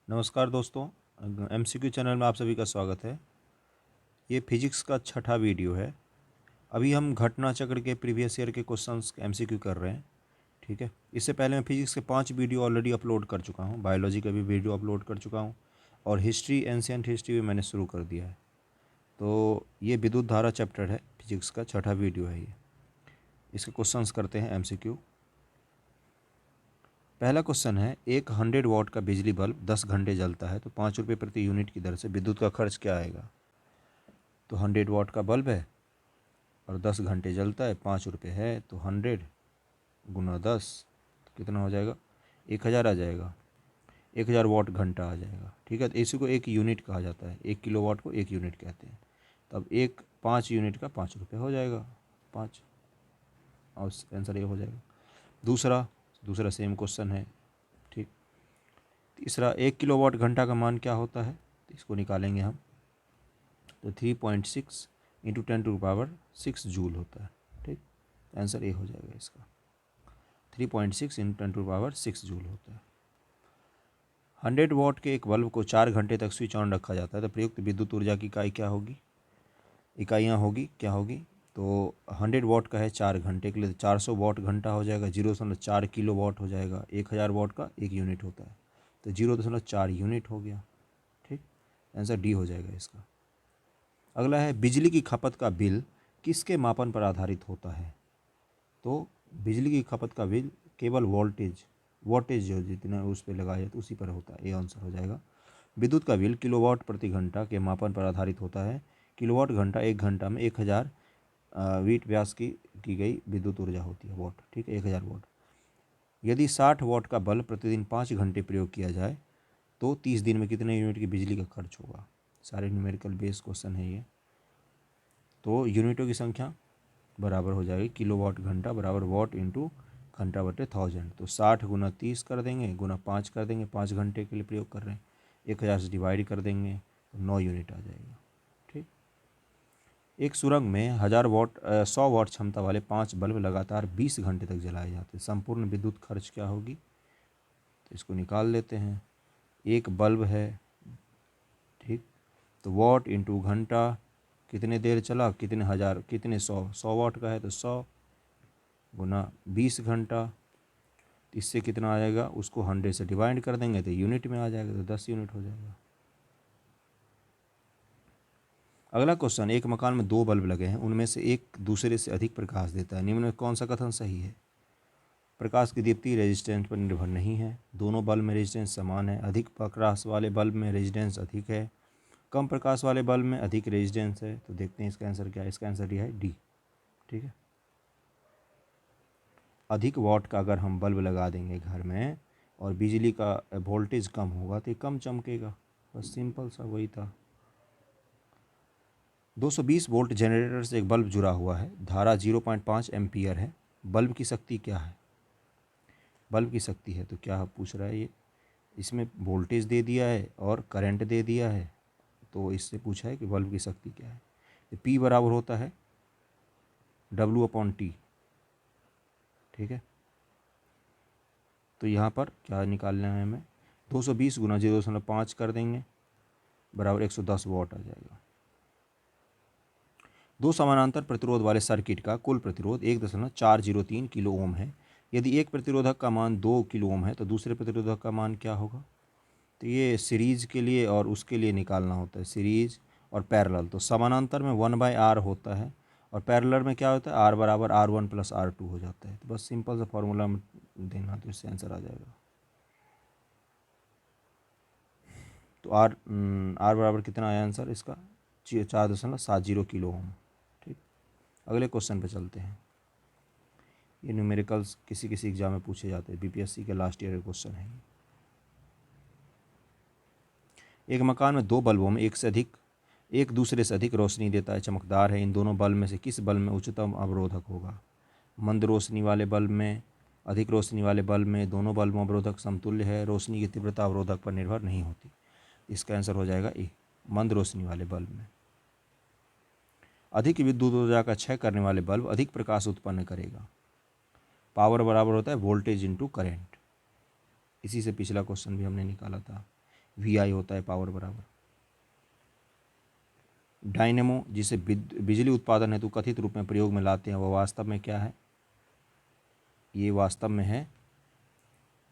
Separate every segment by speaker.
Speaker 1: नमस्कार दोस्तों, MCQ channel में आप सभी का स्वागत है। ये फिजिक्स का छठा वीडियो है। अभी हम घटना चक्र के प्रीवियस ईयर के क्वेश्चंस एमसीक्यू कर रहे हैं। ठीक है, इससे पहले मैं फिजिक्स के 5 वीडियो ऑलरेडी अपलोड कर चुका हूँ। बायोलॉजी का भी वीडियो अपलोड कर चुका हूँ और हिस्ट्री, एंशिएंट हिस्ट्री भी मैंने शुरू कर दिया है। तो ये विद्युत धारा चैप्टर है, फिजिक्स का छठा वीडियो है ये। इसके क्वेश्चंस करते हैं एमसीक्यू। पहला क्वेश्चन है, एक 100 वाट का बिजली बल्ब 10 घंटे जलता है तो 5 रुपये प्रति यूनिट की दर से विद्युत का खर्च क्या आएगा। तो 100 वाट का बल्ब है और 10 घंटे जलता है, 5 रुपये है, तो 100 गुना 10 तो कितना हो जाएगा, 1000 आ जाएगा। 1000 वाट घंटा आ जाएगा। ठीक है, तो इसी को एक यूनिट कहा जाता है। 1 किलो वाट को 1 यूनिट कहते हैं। तो अब 5 यूनिट का 5 रुपये हो जाएगा, 5, और आंसर ये हो जाएगा। दूसरा सेम क्वेश्चन है। ठीक, तीसरा, 1 किलो वाट घंटा का मान क्या होता है, तो इसको निकालेंगे हम। तो 3.6 इंटू 10⁻6 जूल होता है। ठीक, आंसर ए हो जाएगा इसका। 3.6 इंटू 10⁻6 जूल होता है। 100 वाट के एक बल्ब को 4 घंटे तक स्विच ऑन रखा जाता है तो प्रयुक्त विद्युत ऊर्जा की इकाई क्या होगी, इकाइयाँ क्या होगी। तो 100 वाट का है 4 घंटे के लिए, तो 400 वाट घंटा हो जाएगा। 0.4 किलो वाट हो जाएगा। 1000 वाट का 1 यूनिट होता है, तो 0.4 यूनिट हो गया। ठीक, आंसर डी हो जाएगा इसका। अगला है, बिजली की खपत का बिल किसके मापन पर आधारित होता है। तो बिजली की खपत का बिल केवल वोल्टेज जो जितना उस पर लगाया जाए तो उसी पर होता है। ये आंसर हो जाएगा। विद्युत का बिल किलोवाट प्रति घंटा के मापन पर आधारित होता है। किलोवाट घंटा, 1 घंटा में 1000 वीट व्यास की गई विद्युत ऊर्जा होती है, वाट। ठीक है, 1000 वाट। यदि 60 वाट का बल्ब प्रतिदिन 5 घंटे प्रयोग किया जाए तो 30 दिन में कितने यूनिट की बिजली का खर्च होगा। सारे न्यूमेरिकल बेस क्वेश्चन है ये। तो यूनिटों की संख्या बराबर हो जाएगी, किलोवाट घंटा बराबर वाट इंटू घंटा बटे 1000। तो 60 गुना 30 कर देंगे, गुना 5 कर देंगे, 5 घंटे के लिए प्रयोग कर रहे हैं। 1000 से डिवाइड कर देंगे तो 9 यूनिट आ जाएगा। ठीक, एक सुरंग में 100 वाट क्षमता वाले 5 बल्ब लगातार 20 घंटे तक जलाए जाते हैं। संपूर्ण विद्युत खर्च क्या होगी, तो इसको निकाल लेते हैं। एक बल्ब है, ठीक, तो वाट इंटू घंटा, कितने देर चला, कितने हज़ार, कितने 100 वाट का है तो 100 गुना 20 घंटा। तो इससे कितना आ जाएगा, उसको 100 से डिवाइड कर देंगे तो यूनिट में आ जाएगा, तो 10 यूनिट हो जाएगा। अगला क्वेश्चन, एक मकान में 2 बल्ब लगे हैं, उनमें से एक दूसरे से अधिक प्रकाश देता है। निम्न में कौन सा कथन सही है। प्रकाश की दीप्ति रेजिस्टेंस पर निर्भर नहीं है। दोनों बल्ब में रेजिस्टेंस समान है। अधिक प्रकाश वाले बल्ब में रेजिस्टेंस अधिक है। कम प्रकाश वाले बल्ब में अधिक रेजिस्टेंस है। तो देखते हैं इसका आंसर क्या है। इसका आंसर यह है डी। ठीक है, अधिक वाट का अगर हम बल्ब लगा देंगे घर में और बिजली का वोल्टेज कम होगा तो ये कम चमकेगा। बस सिंपल सा वही था। 220 वोल्ट जनरेटर से एक बल्ब जुड़ा हुआ है। धारा 0.5 एम्पियर है। बल्ब की शक्ति क्या है। बल्ब की शक्ति है तो क्या पूछ रहा है ये, इसमें वोल्टेज दे दिया है और करंट दे दिया है, तो इससे पूछा है कि बल्ब की शक्ति क्या है। तो P बराबर होता है W/T। ठीक है, तो यहाँ पर क्या निकालना है हमें, 220 गुना 0.5 कर देंगे बराबर 110 वाट आ जाएगा। 2 समानांतर प्रतिरोध वाले सर्किट का कुल प्रतिरोध 1.403 किलो ओम है। यदि एक प्रतिरोधक का मान 2 किलो ओम है तो दूसरे प्रतिरोधक का मान क्या होगा। तो ये सीरीज के लिए और उसके लिए निकालना होता है, सीरीज और पैरेलल। तो समानांतर में 1/R होता है और पैरेलल में क्या होता है, R बराबर R1 + R2 हो जाता है। तो बस सिंपल सा फॉर्मूला में देना तो इससे आंसर आ जाएगा। तो R बराबर कितना आया आंसर इसका, 4.70 किलो ओम। ठीक, अगले क्वेश्चन पे चलते हैं। ये न्यूमेरिकल्स किसी किसी एग्जाम में पूछे जाते हैं, बीपीएससी के लास्ट ईयर के क्वेश्चन है। एक मकान में 2 बल्बों में एक दूसरे से अधिक रोशनी देता है, चमकदार है। इन दोनों बल्ब में से किस बल्ब में उच्चतम अवरोधक होगा। मंद रोशनी वाले बल्ब में, अधिक रोशनी वाले बल्ब में, दोनों बल्ब में अवरोधक समतुल्य है। रोशनी की तीव्रता अवरोधक पर निर्भर नहीं होती। इसका आंसर हो जाएगा ए, मंद रोशनी वाले बल्ब में। अधिक विद्युत ऊर्जा का क्षय करने वाले बल्ब अधिक प्रकाश उत्पन्न करेगा। पावर बराबर होता है वोल्टेज इंटू करेंट। इसी से पिछला क्वेश्चन भी हमने निकाला था। VI होता है पावर बराबर। डायनेमो जिसे बिजली उत्पादन हेतु कथित रूप में प्रयोग में लाते हैं, वह वास्तव में क्या है? ये वास्तव में है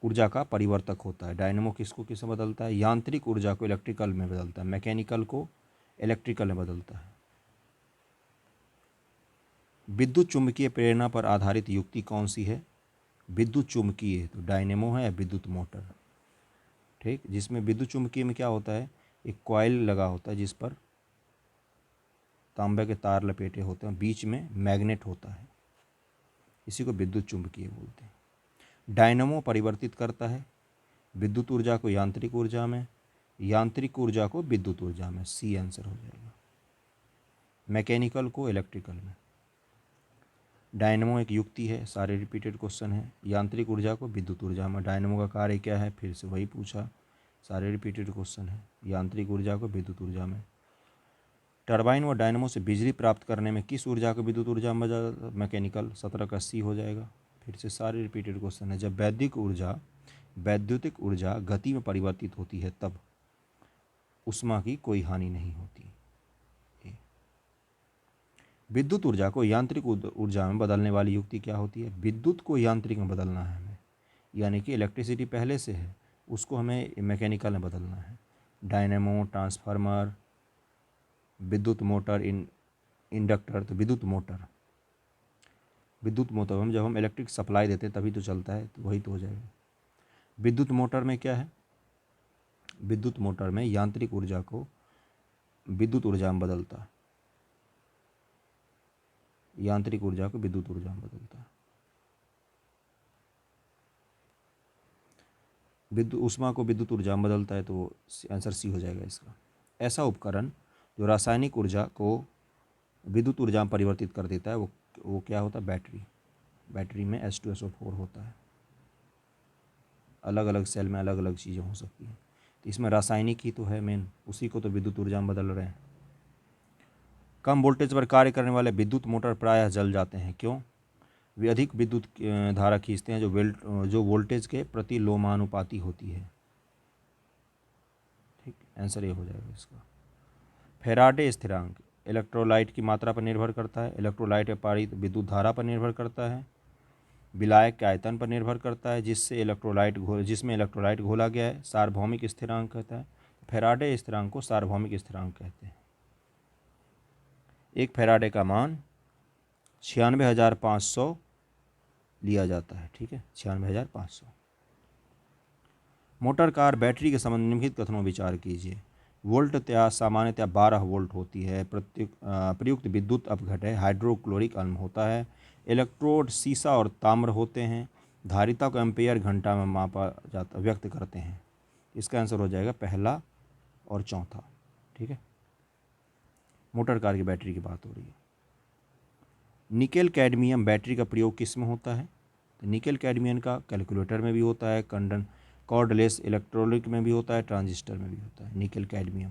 Speaker 1: ऊर्जा का परिवर्तक होता है। डायनेमो किसको किस में बदलता है? यांत्रिक ऊर्जा को इलेक्ट्रिकल में बदलता है, मैकेनिकल को इलेक्ट्रिकल में बदलता है। विद्युत चुंबकीय प्रेरणा पर आधारित युक्ति कौन सी है? विद्युत चुंबकीय, तो डायनेमो है या विद्युत मोटर। ठीक, जिसमें विद्युत चुंबकीय में क्या होता है? एक कॉइल लगा होता है जिस पर तांबे के तार लपेटे होते हैं, बीच में मैग्नेट होता है, इसी को विद्युत चुंबकीय बोलते हैं। डायनेमो परिवर्तित करता है विद्युत ऊर्जा को यांत्रिक ऊर्जा में, यांत्रिक ऊर्जा को विद्युत ऊर्जा में, सी आंसर हो जाएगा। मैकेनिकल को इलेक्ट्रिकल में। डायनेमो एक युक्ति है, सारे रिपीटेड क्वेश्चन है। यांत्रिक ऊर्जा को विद्युत ऊर्जा में। डायनेमो का कार्य क्या है? फिर से वही पूछा, सारे रिपीटेड क्वेश्चन है। यांत्रिक ऊर्जा को विद्युत ऊर्जा में। टरबाइन व डायनेमो से बिजली प्राप्त करने में किस ऊर्जा को विद्युत ऊर्जा में बदल? मैकेनिकल, 17 का सी हो जाएगा। फिर से सारे रिपीटेड क्वेश्चन है। जब वैद्युतिक ऊर्जा गति में परिवर्तित होती है तब उष्मा की कोई हानि नहीं होती। विद्युत ऊर्जा को यांत्रिक ऊर्जा में बदलने वाली युक्ति क्या होती है? विद्युत को यांत्रिक में बदलना है हमें, यानी कि इलेक्ट्रिसिटी पहले से है उसको हमें मैकेनिकल में बदलना है। डायनेमो, ट्रांसफार्मर, विद्युत मोटर, इंडक्टर, तो विद्युत मोटर में जब हम इलेक्ट्रिक सप्लाई देते हैं तभी तो चलता है, तो वही तो हो जाएगा। विद्युत मोटर में क्या है? विद्युत मोटर में यांत्रिक ऊर्जा को विद्युत ऊर्जा में बदलता है, यांत्रिक ऊर्जा को विद्युत ऊर्जा में बदलता है। विद्युत ऊष्मा को विद्युत ऊर्जा में बदलता है, तो आंसर सी हो जाएगा इसका। ऐसा उपकरण जो रासायनिक ऊर्जा को विद्युत ऊर्जा में परिवर्तित कर देता है वो क्या होता है? बैटरी। बैटरी में H2SO4 होता है। अलग अलग सेल में अलग अलग चीज़ें हो सकती हैं, तो इसमें रासायनिक ही तो है मेन, उसी को तो विद्युत ऊर्जा में बदल रहे हैं। कम वोल्टेज पर कार्य करने वाले विद्युत मोटर प्रायः जल जाते हैं, क्यों? वे अधिक विद्युत धारा खींचते हैं जो वोल्टेज के प्रति लोमानुपाती होती है। ठीक, आंसर ये हो जाएगा इसका। फैराडे स्थिरांक इलेक्ट्रोलाइट की मात्रा पर निर्भर करता है, इलेक्ट्रोलाइट में पारित विद्युत धारा पर निर्भर करता है, विलायक के आयतन पर निर्भर करता है जिसमें इलेक्ट्रोलाइट घोला गया है, सार्वभौमिक स्थिरांक कहता है। फैराडे स्थिरांक को सार्वभौमिक स्थिरांक कहते हैं। एक फैराडे का मान 96,500 लिया जाता है। ठीक है, 96,500। मोटर कार बैटरी के संबंध निम्नलिखित कथनों विचार कीजिए। वोल्टता सामान्यतः 12 वोल्ट होती है। प्रयुक्त विद्युत अपघटय हाइड्रोक्लोरिक अम्ल होता है। इलेक्ट्रोड सीसा और ताम्र होते हैं। धारिता को एम्पेयर घंटा में मापा जाता व्यक्त करते हैं। इसका आंसर हो जाएगा पहला और चौथा। ठीक है, मोटर कार की बैटरी की बात हो रही है। निकेल कैडमियम बैटरी का प्रयोग किस में होता है? तो निकेल कैडमियम का कैलकुलेटर में भी होता है, कॉर्डलेस इलेक्ट्रॉनिक में भी होता है, ट्रांजिस्टर में भी होता है निकेल कैडमियम।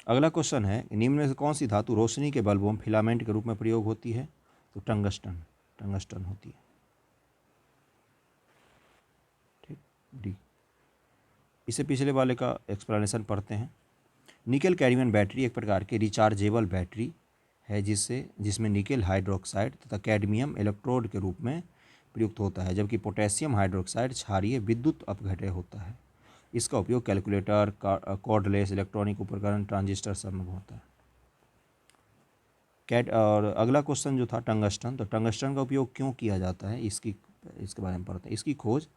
Speaker 1: अगला क्वेश्चन है, निम्न में से कौन सी धातु रोशनी के बल्बों में फिलामेंट के रूप में प्रयोग होती है? तो टंगस्टन होती है। ठीक, डी। इसे पिछले वाले का एक्सप्लेनेशन पढ़ते हैं। निकेल कैडमियम बैटरी एक प्रकार की रिचार्जेबल बैटरी है जिसमें निकेल हाइड्रोक्साइड तथा कैडमियम इलेक्ट्रोड के रूप में प्रयुक्त होता है, जबकि पोटेशियम हाइड्रोक्साइड क्षारीय विद्युत अपघटय होता है। इसका उपयोग कैलकुलेटर, कॉर्डलेस इलेक्ट्रॉनिक उपकरण, ट्रांजिस्टर सब में होता है। और अगला क्वेश्चन जो था टंगस्टन, तो टंगस्टन का उपयोग क्यों किया जाता है इसके बारे में पढ़ते हैं। इसकी खोज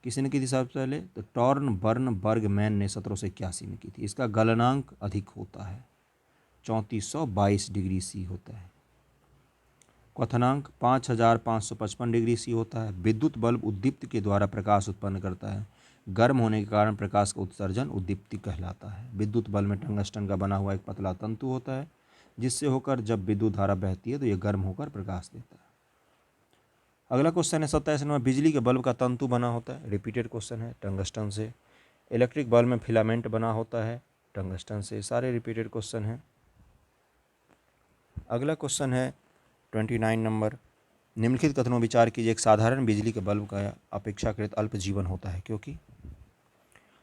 Speaker 1: किसी ने की थी सबसे पहले? तो टॉर्न बर्न बर्गमैन ने 1781 में की थी। इसका गलनांक अधिक होता है, 3422 डिग्री सी होता है। क्वथनांक 5555 डिग्री सी होता है। विद्युत बल्ब उद्दीप्त के द्वारा प्रकाश उत्पन्न करता है। गर्म होने के कारण प्रकाश का उत्सर्जन उद्दीप्ति कहलाता है। विद्युत बल्ब में टंगस्टन का बना हुआ एक पतला तंतु होता है जिससे होकर जब विद्युत धारा बहती है तो यह गर्म होकर प्रकाश देता है। अगला क्वेश्चन है 27 नंबर, बिजली के बल्ब का तंतु बना होता है, रिपीटेड क्वेश्चन है, टंगस्टन से। इलेक्ट्रिक बल्ब में फिलामेंट बना होता है, टंगस्टन से। सारे रिपीटेड क्वेश्चन हैं। अगला क्वेश्चन है 29 नंबर, निम्नलिखित कथनों विचार कीजिए। एक साधारण बिजली के बल्ब का अपेक्षाकृत अल्प जीवन होता है क्योंकि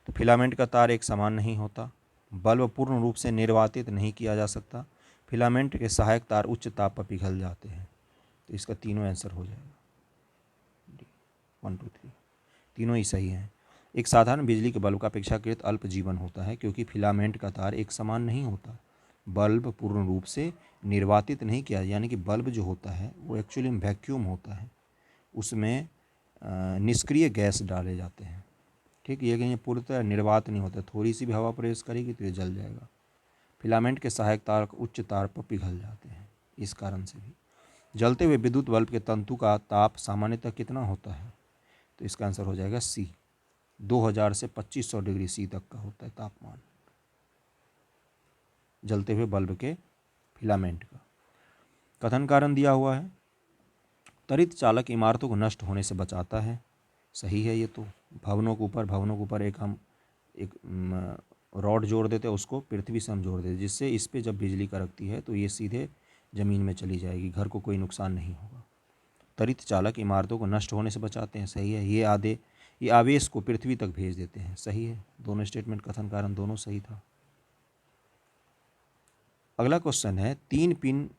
Speaker 1: तो फिलामेंट का तार एक समान नहीं होता, बल्ब पूर्ण रूप से निर्वातित नहीं किया जा सकता, फिलामेंट के सहायक तार उच्च ताप पर पिघल जाते हैं। तो इसका तीनों आंसर हो जाएगा, 1 2 3 तीनों ही सही हैं। एक साधारण बिजली के बल्ब का अपेक्षाकृत अल्प जीवन होता है क्योंकि फिलामेंट का तार एक समान नहीं होता, बल्ब पूर्ण रूप से निर्वातित नहीं किया, यानी कि बल्ब जो होता है वो एक्चुअली वैक्यूम होता है, उसमें निष्क्रिय गैस डाले जाते हैं। ठीक, ये कहीं पूर्णतः निर्वात नहीं होता, थोड़ी सी भी हवा प्रवेश करेगी तो ये जल जाएगा। फिलामेंट के सहायक तार उच्च तार पर पिघल जाते हैं, इस कारण से भी। जलते हुए विद्युत बल्ब के तंतु का ताप सामान्यतः कितना होता है? तो इसका आंसर हो जाएगा सी, 2000 से 2500 डिग्री सी तक का होता है तापमान जलते हुए बल्ब के फिलामेंट का। कथन कारण दिया हुआ है, त्वरित चालक इमारतों को नष्ट होने से बचाता है। सही है ये तो। भवनों के ऊपर एक रॉड जोड़ देते हैं, उसको पृथ्वी से हम जोड़ देते हैं, जिससे इस पे जब बिजली कड़कती है तो ये सीधे ज़मीन में चली जाएगी, घर को कोई नुकसान नहीं होगा। त्वरित चालक इमारतों को नष्ट होने से बचाते हैं। सही है। ये आवेश को पृथ्वी तक भेज देते हैं। सही है। दोनों स्टेटमेंट कथन कारण दोनों सही था। अगला क्वेश्चन है, 3 पिन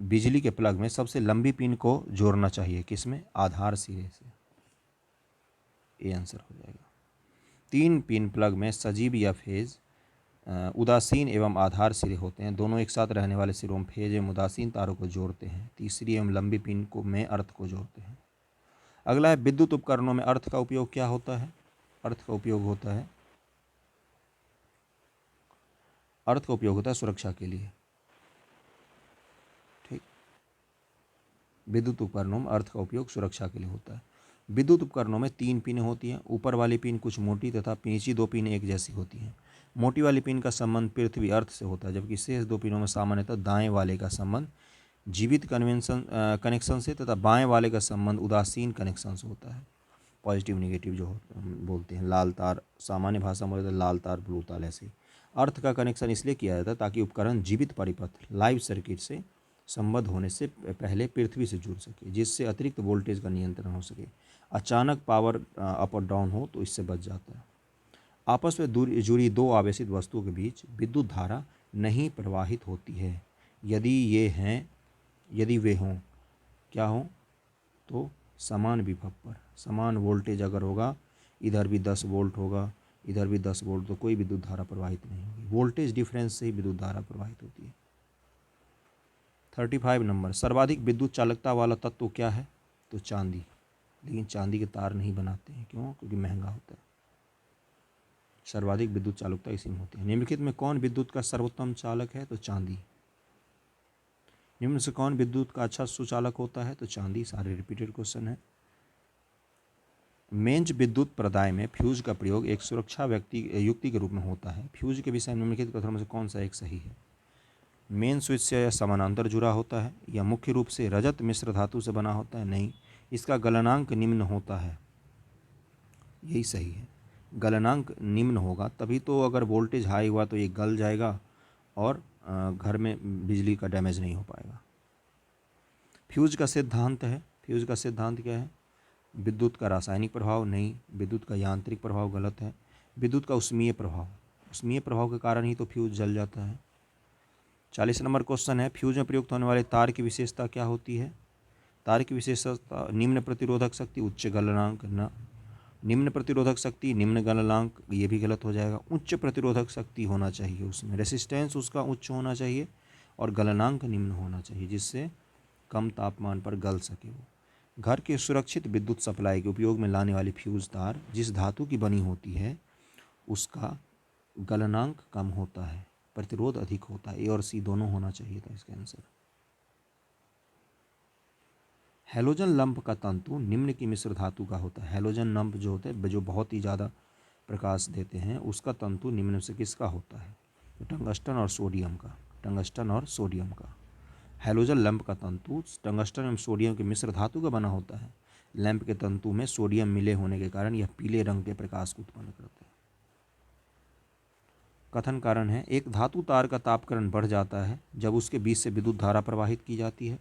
Speaker 1: बिजली के प्लग में सबसे लंबी पिन को जोड़ना चाहिए किसमें? आधार सिरे से। ये आंसर हो जाएगा। 3 पिन प्लग में सजीव या फेज, उदासीन एवं आधार सिरे होते हैं। दोनों एक साथ रहने वाले सिरों में फेज एवं उदासीन तारों को जोड़ते हैं। तीसरी एवं लंबी पिन को में अर्थ को जोड़ते हैं। अगला है, विद्युत उपकरणों में अर्थ का उपयोग क्या होता है? अर्थ का उपयोग होता है सुरक्षा के लिए। ठीक, विद्युत उपकरणों में अर्थ का उपयोग सुरक्षा के लिए होता है। विद्युत उपकरणों में 3 पिनें होती हैं। ऊपर वाली पिन कुछ मोटी तथा नीची 2 पिनें एक जैसी होती हैं। मोटी वाली पिन का संबंध पृथ्वी अर्थ से होता है, जबकि शेष 2 पिनों में सामान्यतः दाएं वाले का संबंध जीवित कनेक्शन से तथा बाएं वाले का संबंध उदासीन कनेक्शन से होता है। पॉजिटिव नेगेटिव जो बोलते हैं, लाल तार, सामान्य भाषा में बोलते हैं लाल तार ब्लू तार। ऐसे अर्थ का कनेक्शन इसलिए किया जाता है ताकि उपकरण जीवित परिपथ लाइव सर्किट से संबद्ध होने से पहले पृथ्वी से जुड़ सके, जिससे अतिरिक्त वोल्टेज का नियंत्रण हो सके। अचानक पावर अप और डाउन हो तो इससे बच जाता है। आपस में जुड़ी 2 आवेशित वस्तुओं के बीच विद्युत धारा नहीं प्रवाहित होती है यदि वे हों, क्या हों? तो समान विभव पर। समान वोल्टेज अगर होगा, इधर भी 10 वोल्ट होगा, इधर भी 10 वोल्ट, तो कोई विद्युत धारा प्रवाहित नहीं होगी। वोल्टेज डिफरेंस से ही विद्युत धारा प्रवाहित होती है। 35 नंबर, सर्वाधिक विद्युत चालकता वाला तत्व क्या है? तो चांदी। लेकिन चांदी के तार नहीं बनाते हैं, क्यों? क्योंकि महंगा होता है। सर्वाधिक विद्युत चालकता इसी में होती है। निम्नलिखित में कौन विद्युत का सर्वोत्तम चालक है? तो चांदी। निम्न से कौन विद्युत का अच्छा सुचालक होता है? तो चांदी। सारे रिपीटेड क्वेश्चन है। मेंज विद्युत प्रदाय में फ्यूज का प्रयोग एक सुरक्षा युक्ति के रूप में होता है। फ्यूज के विषय में निम्नलिखित कथनों में से कौन सा एक सही है? मेन स्विच से समानांतर जुड़ा होता है, या मुख्य रूप से रजत मिश्र धातु से बना होता है? नहीं, इसका गलनांक निम्न होता है। यही सही है। गलनांक निम्न होगा तभी तो, अगर वोल्टेज हाई हुआ तो ये गल जाएगा और घर में बिजली का डैमेज नहीं हो पाएगा। फ्यूज का सिद्धांत क्या है? विद्युत का रासायनिक प्रभाव। नहीं, विद्युत का यांत्रिक प्रभाव गलत है। विद्युत का उष्मीय प्रभाव के कारण ही तो फ्यूज जल जाता है। 40 नंबर क्वेश्चन है, फ्यूज में प्रयुक्त होने वाले तार की विशेषता क्या होती है? तार की विशेषता निम्न प्रतिरोधक शक्ति, उच्च गलनांक। न, निम्न प्रतिरोधक शक्ति, निम्न गलनांक, ये भी गलत हो जाएगा। उच्च प्रतिरोधक शक्ति होना चाहिए, उसमें रेसिस्टेंस उसका उच्च होना चाहिए और गलनांक निम्न होना चाहिए, जिससे कम तापमान पर गल सके वो। घर के सुरक्षित विद्युत सप्लाई के उपयोग में लाने वाली फ्यूज तार जिस धातु की बनी होती है उसका गलनांक कम होता है, प्रतिरोध अधिक होता है। ए और सी दोनों होना चाहिए था इसका आंसर। हैलोजन लंप का तंतु निम्न की मिश्र धातु का होता है। हैलोजन लंप जो होते हैं, जो बहुत ही ज़्यादा प्रकाश देते हैं, उसका तंतु निम्न से किसका होता है? तो टंगस्टन और सोडियम का। हैलोजन लंप का तंतु टंगस्टन एवं सोडियम के मिश्र धातु का बना होता है। लैंप के तंतु में सोडियम मिले होने के कारण यह पीले रंग के प्रकाश को उत्पन्न करते हैं। कथन कारण है, एक धातु तार का तापकरण बढ़ जाता है जब उसके बीच से विद्युत धारा प्रवाहित की जाती है।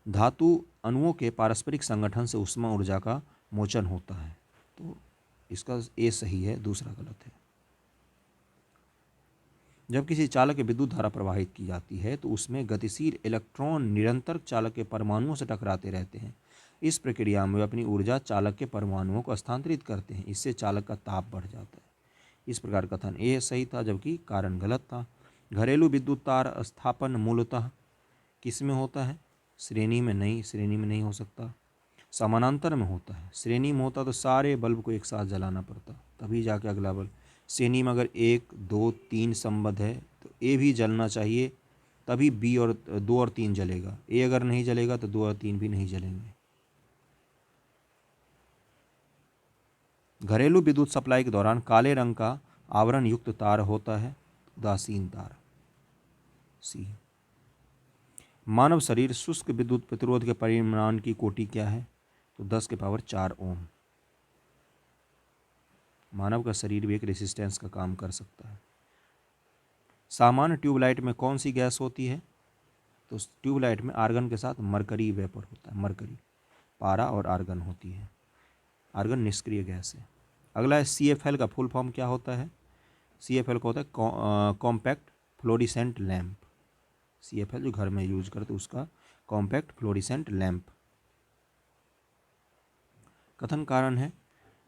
Speaker 1: धातु अणुओं के पारस्परिक संगठन से ऊष्मा ऊर्जा का मोचन होता है। तो इसका ए सही है, दूसरा गलत है। जब किसी चालक की विद्युत धारा प्रवाहित की जाती है तो उसमें गतिशील इलेक्ट्रॉन निरंतर चालक के परमाणुओं से टकराते रहते हैं। इस प्रक्रिया में वे अपनी ऊर्जा चालक के परमाणुओं को स्थानांतरित करते हैं। इससे चालक का ताप बढ़ जाता है। इस प्रकार कथन ए सही था, जबकि कारण गलत था। घरेलू विद्युत तार स्थापन मूलतः किस में होता है? श्रेणी में नहीं, श्रेणी में नहीं हो सकता, समानांतर में होता है। श्रेणी में होता तो सारे बल्ब को एक साथ जलाना पड़ता, तभी जाके अगला बल्ब। श्रेणी में अगर 1, 2, 3 संबद्ध है तो ए भी जलना चाहिए, तभी बी और 2 और 3 जलेगा। ए अगर नहीं जलेगा तो 2 और 3 भी नहीं जलेंगे। घरेलू विद्युत सप्लाई के दौरान काले रंग का आवरण युक्त तार होता है, उदासीन तार, सी। मानव शरीर शुष्क विद्युत प्रतिरोध के परिमाण की कोटि क्या है? तो 10 के पावर 4 ओम। मानव का शरीर भी एक रेसिस्टेंस का काम कर सकता है। सामान्य ट्यूबलाइट में कौन सी गैस होती है? तो ट्यूबलाइट में आर्गन के साथ मरकरी वेपर होता है, मरकरी, पारा और आर्गन होती है। आर्गन निष्क्रिय गैस है। अगला है CFL का फुल फॉर्म क्या होता है? CFL का होता है कॉम्पैक्ट फ्लोरिसेंट लैम्प। CFL जो घर में यूज करते उसका कॉम्पैक्ट फ्लोरिसेंट लैम्प। कथन कारण है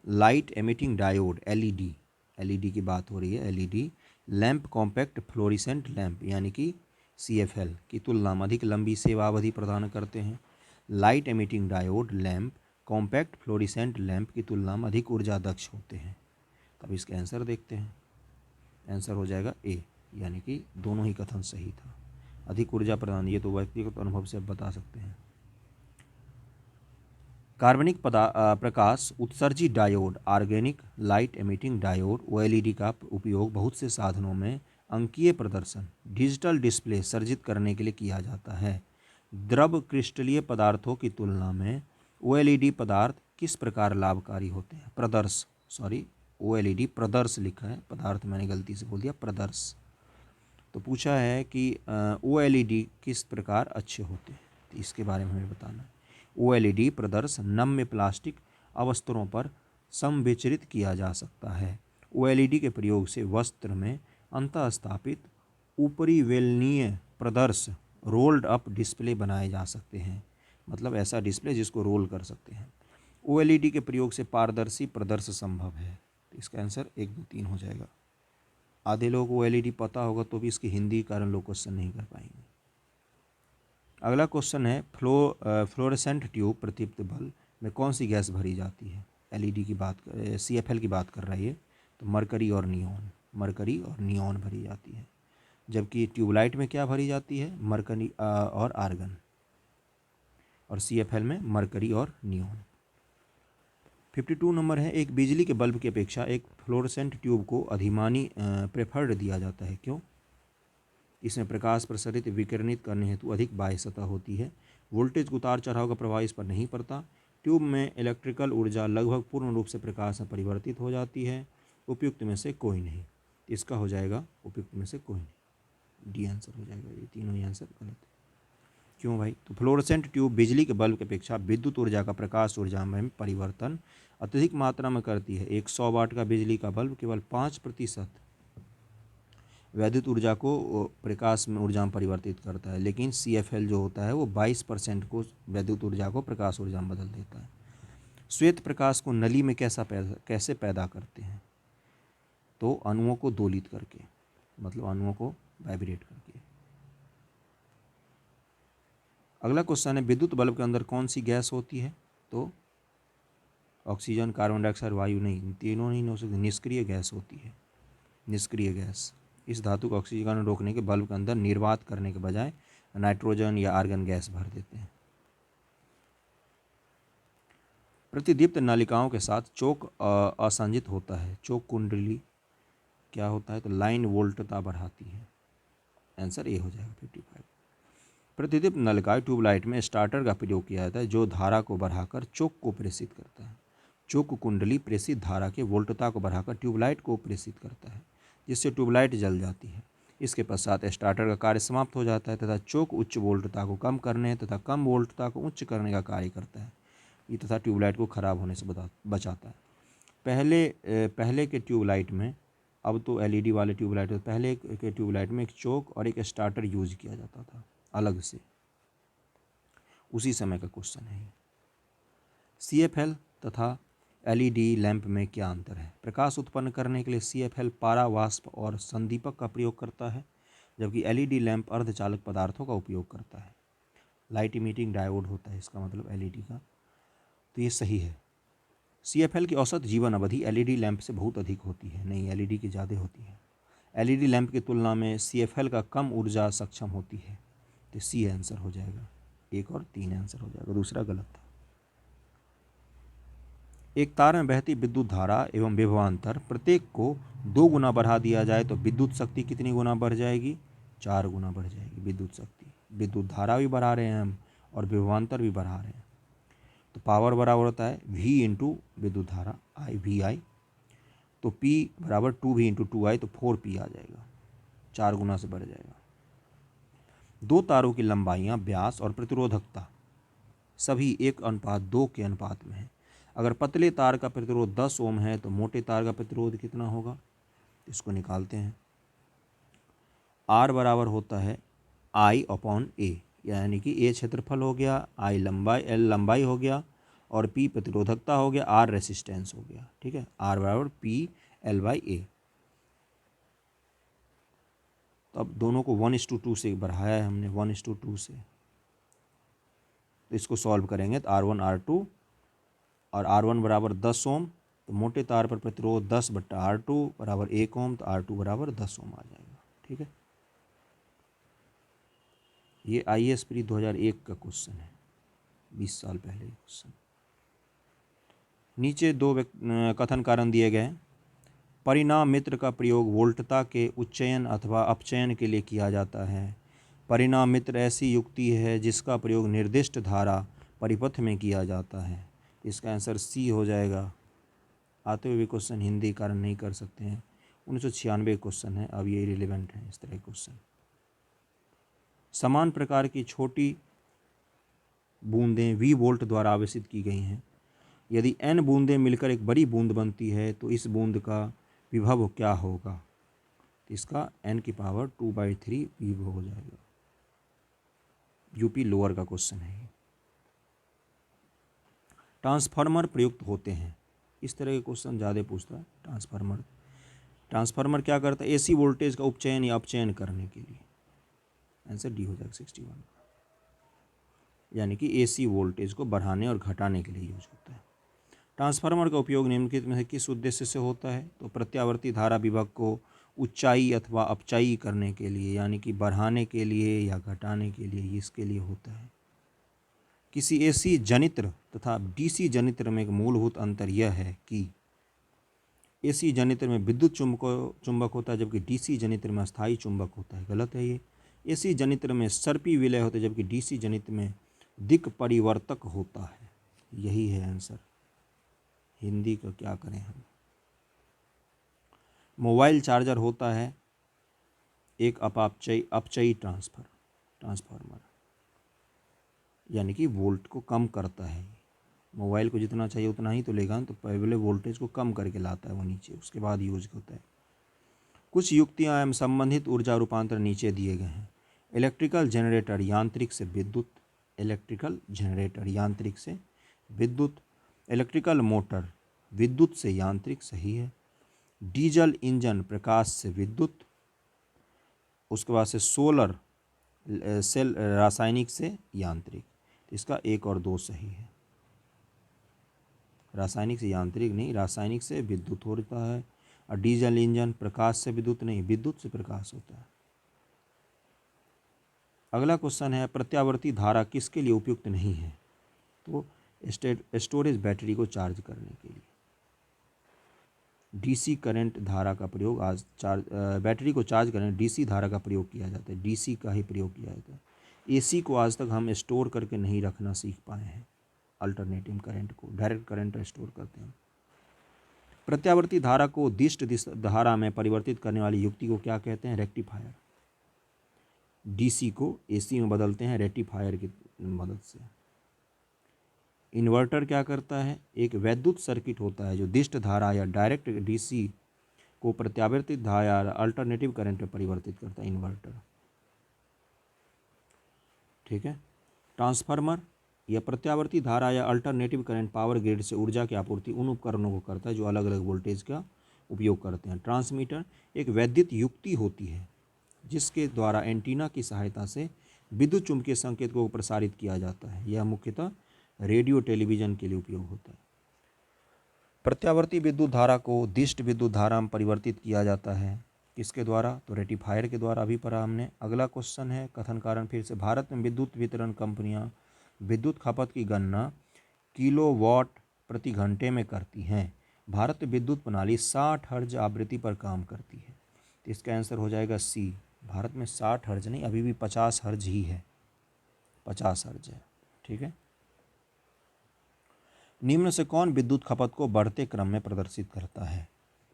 Speaker 1: light emitting diode LED, LED की बात हो रही है, LED lamp compact fluorescent lamp यानी कि CFL की तुलना में अधिक लंबी सेवा अवधि प्रदान करते हैं। Light emitting diode lamp compact fluorescent lamp की तुलना में अधिक ऊर्जा दक्ष होते हैं। तब इसका आंसर देखते हैं। आंसर हो जाएगा ए, यानी कि दोनों ही कथन सही था। अधिक ऊर्जा प्रदान, ये तो व्यक्तिगत अनुभव से आप बता सकते हैं। कार्बनिक प्रकाश उत्सर्जी diode, organic light emitting diode OLED का उपयोग बहुत से साधनों में अंकीय प्रदर्शन, डिजिटल डिस्प्ले सर्जित करने के लिए किया जाता है। द्रव क्रिस्टलीय पदार्थों की तुलना में OLED पदार्थ किस प्रकार लाभकारी होते हैं? प्रदर्श, सॉरी OLED प्रदर्श लिखा है, पदार्थ मैंने गलती से बोल दिया, प्रदर्श। तो पूछा है कि OLED किस प्रकार अच्छे होते हैं, तो इसके बारे में हमें बताना है। OLED प्रदर्श नम्य प्लास्टिक अवस्तरों पर संविचरित किया जा सकता है। OLED के प्रयोग से वस्त्र में अंतःस्थापित ऊपरी वेलनीय प्रदर्श रोल्ड अप डिस्प्ले बनाए जा सकते हैं, मतलब ऐसा डिस्प्ले जिसको रोल कर सकते हैं। OLED के प्रयोग से पारदर्शी प्रदर्श संभव है। तो इसका आंसर 1, 2, 3 हो जाएगा। आधे लोगों को OLED पता होगा तो भी इसकी हिंदी के कारण लोग क्वेश्चन नहीं कर पाएंगे। अगला क्वेश्चन है फ्लोरेसेंट ट्यूब प्रदीप्त बल्ब में कौन सी गैस भरी जाती है? LED की बात CFL की बात कर रहा है ये, तो मरकरी और नियॉन, मरकरी और नियॉन भरी जाती है। जबकि ट्यूबलाइट में क्या भरी जाती है? मरकरी और आर्गन, और CFL में मरकरी और नियॉन। 52 नंबर है, एक बिजली के बल्ब की अपेक्षा एक फ्लोरेसेंट ट्यूब को अधिमानी प्रेफर्ड दिया जाता है, क्यों? इसमें प्रकाश प्रसारित विकिरणित करने हेतु अधिक बाह्य सतह होती है। वोल्टेज उतार चढ़ाव का प्रभाव इस पर नहीं पड़ता। ट्यूब में इलेक्ट्रिकल ऊर्जा लगभग पूर्ण रूप से प्रकाश में परिवर्तित हो जाती है। उपयुक्त में से कोई नहीं। इसका हो जाएगा उपयुक्त में से कोई नहीं, डी आंसर हो जाएगा। ये तीनों ही आंसर गलत है। क्यों भाई? तो फ्लोरेसेंट ट्यूब बिजली के बल्ब की अपेक्षा विद्युत ऊर्जा का प्रकाश ऊर्जा में परिवर्तन अत्यधिक मात्रा में करती है। एक 100 वाट का बिजली का बल्ब केवल 5% वैद्युत ऊर्जा को प्रकाश में ऊर्जा में परिवर्तित करता है, लेकिन CFL जो होता है वो 22% को वैद्युत ऊर्जा को प्रकाश ऊर्जा में बदल देता है। श्वेत प्रकाश को नली में कैसे पैदा करते हैं? तो अणुओं को दोलित करके, मतलब अणुओं को वाइब्रेट करके। अगला क्वेश्चन है, विद्युत बल्ब के अंदर कौन सी गैस होती है? तो ऑक्सीजन, कार्बन डाइऑक्साइड, वायु नहीं, तीनों नहीं हो सकती, निष्क्रिय गैस होती है, निष्क्रिय गैस। इस धातु को ऑक्सीजन रोकने के बल्ब के अंदर निर्वात करने के बजाय नाइट्रोजन या आर्गन गैस भर देते हैं। प्रतिदीप्त नलिकाओं के साथ चोक असंजित होता है। चोक कुंडली क्या होता है? तो लाइन वोल्टता बढ़ाती है। आंसर ए हो जाएगा 55। प्रतिदीप्त नलिका ट्यूबलाइट में स्टार्टर का प्रयोग किया जाता है, जो धारा को बढ़ाकर चोक को प्रेषित करता है। चोक कुंडली प्रेषित धारा के वोल्टता को बढ़ाकर ट्यूबलाइट को प्रेषित करता है, जिससे ट्यूबलाइट जल जाती है। इसके पश्चात स्टार्टर का कार्य समाप्त हो जाता है तथा चोक उच्च वोल्टता को कम करने तथा कम वोल्टता को उच्च करने का कार्य करता है, ये तथा ट्यूबलाइट को खराब होने से बचाता है। पहले के ट्यूबलाइट में, अब तो एलईडी वाले ट्यूबलाइट, पहले के ट्यूबलाइट में एक चोक और एक स्टार्टर यूज किया जाता था अलग से, उसी समय का क्वेश्चन है। CFL तथा एलईडी लैंप में क्या अंतर है? प्रकाश उत्पन्न करने के लिए CFL पारा वाष्प और संदीपक का प्रयोग करता है, जबकि एलईडी लैंप अर्धचालक पदार्थों का उपयोग करता है। लाइट इमिटिंग डायोड होता है इसका मतलब एलईडी का, तो ये सही है। CFL की औसत जीवन अवधि एलईडी लैंप से बहुत अधिक होती है, नहीं एलईडी की ज़्यादा होती है। एलईडी लैंप की तुलना में CFL का कम ऊर्जा सक्षम होती है, तो C आंसर हो जाएगा। 1 और 3 आंसर हो जाएगा, दूसरा गलत था। एक तार में बहती विद्युत धारा एवं विभवांतर प्रत्येक को 2 गुना बढ़ा दिया जाए तो विद्युत शक्ति कितनी गुना बढ़ जाएगी? 4 गुना बढ़ जाएगी विद्युत शक्ति। विद्युत धारा भी बढ़ा रहे हैं हम और विभवांतर भी बढ़ा रहे हैं, तो पावर बराबर होता है V इंटू विद्युत धारा VI, तो P बराबर 2V इंटू 2I, तो 4P आ जाएगा, 4 गुना से बढ़ जाएगा। 2 तारों की लंबाइयाँ, व्यास और प्रतिरोधकता सभी 1:2 के अनुपात में है। अगर पतले तार का प्रतिरोध 10 ओम है तो मोटे तार का प्रतिरोध कितना होगा? इसको निकालते हैं। R बराबर होता है I/A, यानी कि A क्षेत्रफल हो गया, I लंबाई, L लंबाई हो गया और P प्रतिरोधकता हो गया, R रेसिस्टेंस हो गया। ठीक है, R बराबर PL/A। तो अब दोनों को 1:2 से बढ़ाया है हमने, 1:2 से, तो इसको सॉल्व करेंगे तो R1 R2 और R1 बराबर 10 ओम, तो मोटे तार पर प्रतिरोध 10/R2 बराबर 1 ओम, तो R2 बराबर 10 ओम आ जाएगा। ठीक है, ये IAS प्री 2001 का क्वेश्चन है, 20 साल पहले क्वेश्चन। नीचे 2 कथन कारण दिए गए। परिणाम मित्र का प्रयोग वोल्टता के उच्चयन अथवा अपचयन के लिए किया जाता है। परिणाम मित्र ऐसी युक्ति है जिसका प्रयोग निर्दिष्ट धारा परिपथ में किया जाता है। इसका आंसर C हो जाएगा। आते हुए भी क्वेश्चन हिंदी कारण नहीं कर सकते हैं, 1996 क्वेश्चन है, अब ये रिलेवेंट है इस तरह क्वेश्चन। समान प्रकार की छोटी बूंदें V वोल्ट द्वारा आवेशित की गई हैं। यदि N बूंदें मिलकर एक बड़ी बूंद बनती है तो इस बूंद का विभव क्या होगा? तो इसका N की पावर 2/3 विभव हो जाएगा। यूपी लोअर का क्वेश्चन है। ट्रांसफार्मर प्रयुक्त होते हैं, इस तरह के क्वेश्चन ज़्यादा पूछता है। ट्रांसफार्मर क्या करता है? AC वोल्टेज का उपचयन या अपचयन करने के लिए। आंसर डी हो जाएगा 61, यानी कि AC वोल्टेज को बढ़ाने और घटाने के लिए यूज होता है। ट्रांसफार्मर का उपयोग निम्नलिखित में से किस उद्देश्य से होता है? तो प्रत्यावर्ती धारा विभव को ऊंचाई अथवा अपचाई करने के लिए, यानी कि बढ़ाने के लिए या घटाने के लिए, इसके लिए होता है। किसी AC जनित्र तथा DC जनित्र में एक मूलभूत अंतर यह है कि AC जनित्र में विद्युत चुंबक होता है, जबकि DC जनित्र में अस्थायी चुंबक होता है। गलत है ये। AC जनित्र में सर्पी विलय होता है, जबकि DC जनित्र में दिक् परिवर्तक होता है। यही है आंसर। हिंदी का क्या करें हम। मोबाइल चार्जर होता है एक अपचयी ट्रांसफार्मर, यानी कि वोल्ट को कम करता है। मोबाइल को जितना चाहिए उतना ही तो लेगा, तो पहले वोल्टेज को कम करके लाता है वो नीचे, उसके बाद यूज होता है। कुछ युक्तियां एवं संबंधित ऊर्जा रूपांतर नीचे दिए गए हैं। इलेक्ट्रिकल जनरेटर यांत्रिक से विद्युत, इलेक्ट्रिकल जनरेटर यांत्रिक से विद्युत। इलेक्ट्रिकल मोटर विद्युत से यांत्रिक, सही है। डीजल इंजन प्रकाश से विद्युत। उसके बाद से सोलर सेल रासायनिक से यांत्रिक, तो इसका 1 और 2 सही है। रासायनिक से यांत्रिक नहीं, रासायनिक से विद्युत होता है, और डीजल इंजन प्रकाश से विद्युत नहीं, विद्युत से प्रकाश होता है। अगला क्वेश्चन है प्रत्यावर्ती धारा किसके लिए उपयुक्त नहीं है? तो स्टोरेज बैटरी को चार्ज करने के लिए। DC करंट धारा का प्रयोग आज बैटरी को चार्ज करने DC धारा का प्रयोग किया जाता है, DC का ही प्रयोग किया जाता है। AC को आज तक हम स्टोर करके नहीं रखना सीख पाए हैं, अल्टरनेटिव करंट को डायरेक्ट करंट स्टोर करते हैं। प्रत्यावर्ती धारा को दिष्ट धारा में परिवर्तित करने वाली युक्ति को क्या कहते हैं? रेक्टिफायर। DC को AC में बदलते हैं रेक्टिफायर की मदद से। इन्वर्टर क्या करता है, एक वैद्युत सर्किट होता है जो दिष्ट धारा या डायरेक्ट डीसी को प्रत्यावर्तित धारा या अल्टरनेटिव करंट में परिवर्तित करता है इन्वर्टर। ठीक है। ट्रांसफार्मर या प्रत्यावर्ती धारा या अल्टरनेटिव करंट पावर ग्रिड से ऊर्जा की आपूर्ति उन उपकरणों को करता है जो अलग अलग वोल्टेज का उपयोग करते हैं। ट्रांसमीटर एक वैद्युत युक्ति होती है जिसके द्वारा एंटीना की सहायता से विद्युत चुंबकीय संकेत को प्रसारित किया जाता है। यह मुख्यतः रेडियो टेलीविजन के लिए उपयोग होता है। प्रत्यावर्ती विद्युत धारा को दिष्ट विद्युत धारा में परिवर्तित किया जाता है। किसके द्वारा, तो रेटिफायर के द्वारा अभी पढ़ा हमने। अगला क्वेश्चन है कथन कारण फिर से। भारत में विद्युत वितरण कंपनियां विद्युत खपत की गणना किलोवाट प्रति घंटे में करती हैं। भारत विद्युत प्रणाली 60 हर्ज आवृत्ति पर काम करती है, तो इसका आंसर हो जाएगा सी। भारत में 60 हर्ज नहीं, अभी भी 50 हर्ज ही है, 50 हर्ज है। ठीक है। निम्न से कौन विद्युत खपत को बढ़ते क्रम में प्रदर्शित करता है,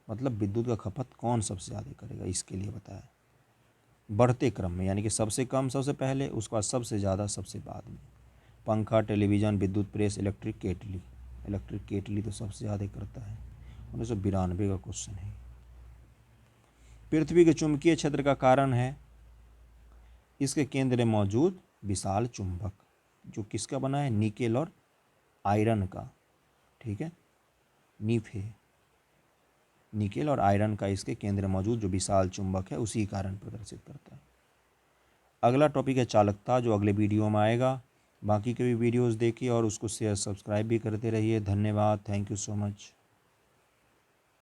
Speaker 1: मतलब विद्युत का खपत कौन सबसे ज़्यादा करेगा, इसके लिए बताया। बढ़ते क्रम में यानी कि सबसे कम सबसे पहले, उसके बाद सबसे ज़्यादा सबसे बाद में। पंखा, टेलीविज़न, विद्युत प्रेस, इलेक्ट्रिक केटली। इलेक्ट्रिक केटली तो सबसे ज़्यादा करता है। 1992 का क्वेश्चन है। पृथ्वी के चुंबकीय क्षेत्र का कारण है इसके केंद्र में मौजूद विशाल चुंबक, जो किसका बना है, निकेल और आयरन का। ठीक है, नीफे, निकेल और आयरन का इसके केंद्र में मौजूद जो विशाल चुंबक है उसी कारण प्रदर्शित करता है। अगला टॉपिक है चालकता, जो अगले वीडियो में आएगा। बाकी के भी वीडियोस देखिए और उसको शेयर सब्सक्राइब भी करते रहिए। धन्यवाद, थैंक यू सो मच।